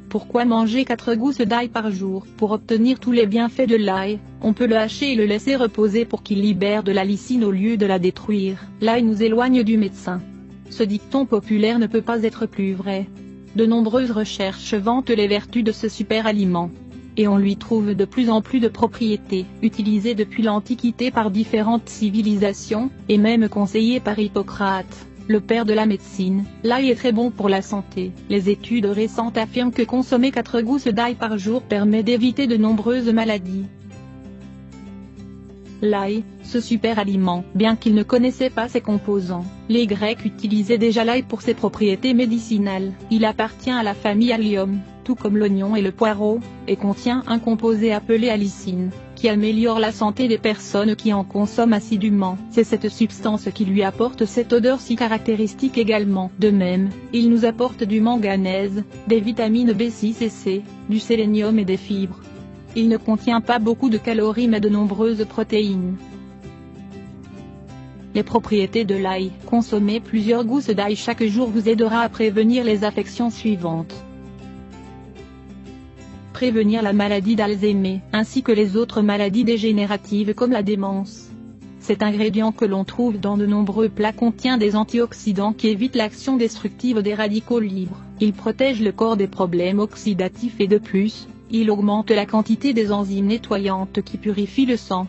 Pourquoi manger 4 gousses d'ail par jour? Pour obtenir tous les bienfaits de l'ail, on peut le hacher et le laisser reposer pour qu'il libère de la lysine au lieu de la détruire. L'ail nous éloigne du médecin. Ce dicton populaire ne peut pas être plus vrai. De nombreuses recherches vantent les vertus de ce super aliment. Et on lui trouve de plus en plus de propriétés, utilisées depuis l'Antiquité par différentes civilisations, et même conseillées par Hippocrate, le père de la médecine. L'ail est très bon pour la santé. Les études récentes affirment que consommer 4 gousses d'ail par jour permet d'éviter de nombreuses maladies. L'ail, ce super aliment, bien qu'ils ne connaissaient pas ses composants, les Grecs utilisaient déjà l'ail pour ses propriétés médicinales. Il appartient à la famille Allium, tout comme l'oignon et le poireau, et contient un composé appelé allicine, qui améliore la santé des personnes qui en consomment assidûment. C'est cette substance qui lui apporte cette odeur si caractéristique également. De même, il nous apporte du manganèse, des vitamines B6 et C, du sélénium et des fibres. Il ne contient pas beaucoup de calories mais de nombreuses protéines. Les propriétés de l'ail. Consommer plusieurs gousses d'ail chaque jour vous aidera à prévenir les affections suivantes. Prévenir la maladie d'Alzheimer, ainsi que les autres maladies dégénératives comme la démence. Cet ingrédient que l'on trouve dans de nombreux plats contient des antioxydants qui évitent l'action destructive des radicaux libres. Il protège le corps des problèmes oxydatifs et de plus, il augmente la quantité des enzymes nettoyantes qui purifient le sang.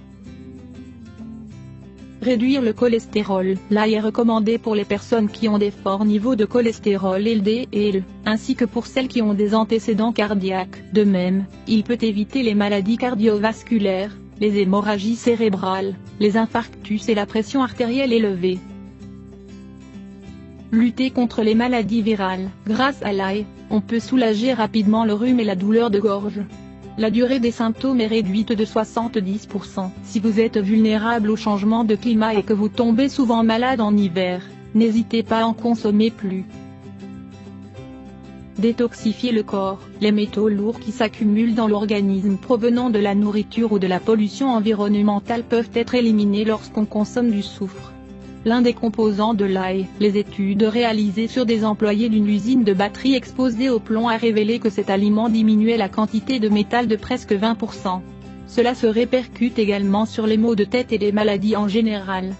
Réduire le cholestérol. L'ail est recommandé pour les personnes qui ont des forts niveaux de cholestérol LDL et L, ainsi que pour celles qui ont des antécédents cardiaques. De même, il peut éviter les maladies cardiovasculaires, les hémorragies cérébrales, les infarctus et la pression artérielle élevée. Lutter contre les maladies virales. Grâce à l'ail, on peut soulager rapidement le rhume et la douleur de gorge. La durée des symptômes est réduite de 70%. Si vous êtes vulnérable au changement de climat et que vous tombez souvent malade en hiver, n'hésitez pas à en consommer plus. Détoxifier le corps. Les métaux lourds qui s'accumulent dans l'organisme provenant de la nourriture ou de la pollution environnementale peuvent être éliminés lorsqu'on consomme du soufre. L'un des composants de l'ail. Les études réalisées sur des employés d'une usine de batteries exposés au plomb a révélé que cet aliment diminuait la quantité de métal de presque 20%. Cela se répercute également sur les maux de tête et les maladies en général.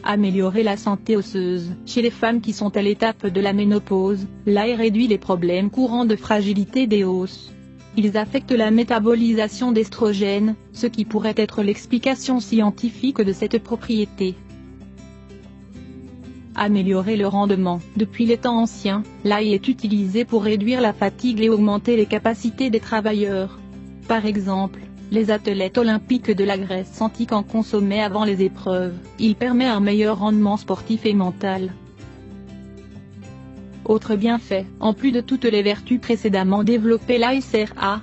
Améliorer la santé osseuse. Chez les femmes qui sont à l'étape de la ménopause, l'ail réduit les problèmes courants de fragilité des os. Ils affectent la métabolisation d'estrogènes, ce qui pourrait être l'explication scientifique de cette propriété. Améliorer le rendement. Depuis les temps anciens, l'ail est utilisé pour réduire la fatigue et augmenter les capacités des travailleurs. Par exemple, les athlètes olympiques de la Grèce antique en consommaient avant les épreuves. Il permet un meilleur rendement sportif et mental. Autre bienfait, en plus de toutes les vertus précédemment développées, l'ail sert à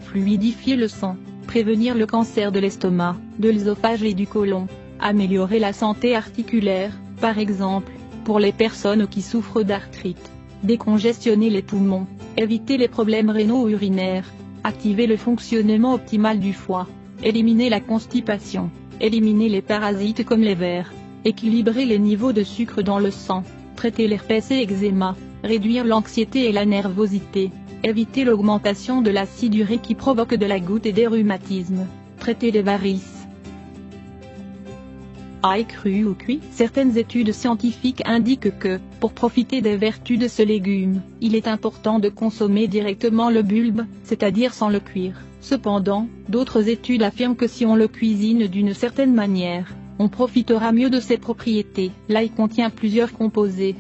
fluidifier le sang, prévenir le cancer de l'estomac, de l'œsophage et du côlon, améliorer la santé articulaire, par exemple, pour les personnes qui souffrent d'arthrite, décongestionner les poumons, éviter les problèmes rénaux ou urinaires, activer le fonctionnement optimal du foie, éliminer la constipation, éliminer les parasites comme les vers, équilibrer les niveaux de sucre dans le sang, traiter l'herpès et eczéma, réduire l'anxiété et la nervosité, éviter l'augmentation de l'acide urique qui provoque de la goutte et des rhumatismes, traiter les varices. Ail cru ou cuit. Certaines études scientifiques indiquent que, pour profiter des vertus de ce légume, il est important de consommer directement le bulbe, c'est-à-dire sans le cuire. Cependant, d'autres études affirment que si on le cuisine d'une certaine manière, on profitera mieux de ses propriétés. L'ail contient plusieurs composés.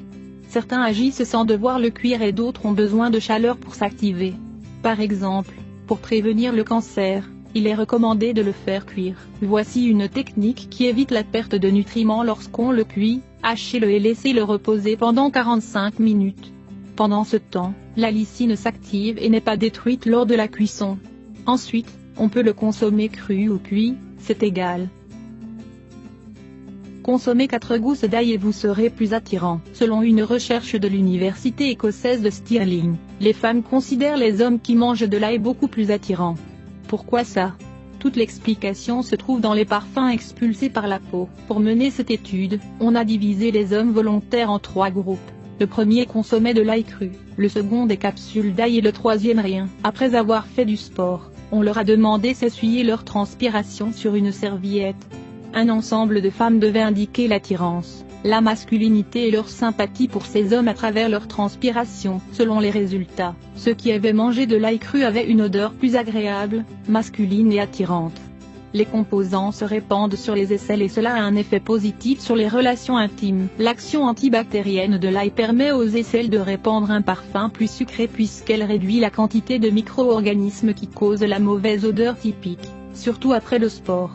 Certains agissent sans devoir le cuire et d'autres ont besoin de chaleur pour s'activer. Par exemple, pour prévenir le cancer, il est recommandé de le faire cuire. Voici une technique qui évite la perte de nutriments lorsqu'on le cuit. Hachez-le et laissez-le reposer pendant 45 minutes. Pendant ce temps, la lysine s'active et n'est pas détruite lors de la cuisson. Ensuite, on peut le consommer cru ou cuit, c'est égal. Consommez 4 gousses d'ail et vous serez plus attirant. Selon une recherche de l'université écossaise de Stirling, les femmes considèrent les hommes qui mangent de l'ail beaucoup plus attirants. Pourquoi ça? Toute l'explication se trouve dans les parfums expulsés par la peau. Pour mener cette étude, on a divisé les hommes volontaires en 3 groupes. Le premier consommait de l'ail cru, le second des capsules d'ail et le troisième rien. Après avoir fait du sport, on leur a demandé s'essuyer leur transpiration sur une serviette. Un ensemble de femmes devait indiquer l'attirance, la masculinité et leur sympathie pour ces hommes à travers leur transpiration. Selon les résultats, ceux qui avaient mangé de l'ail cru avaient une odeur plus agréable, masculine et attirante. Les composants se répandent sur les aisselles et cela a un effet positif sur les relations intimes. L'action antibactérienne de l'ail permet aux aisselles de répandre un parfum plus sucré puisqu'elle réduit la quantité de micro-organismes qui causent la mauvaise odeur typique, surtout après le sport.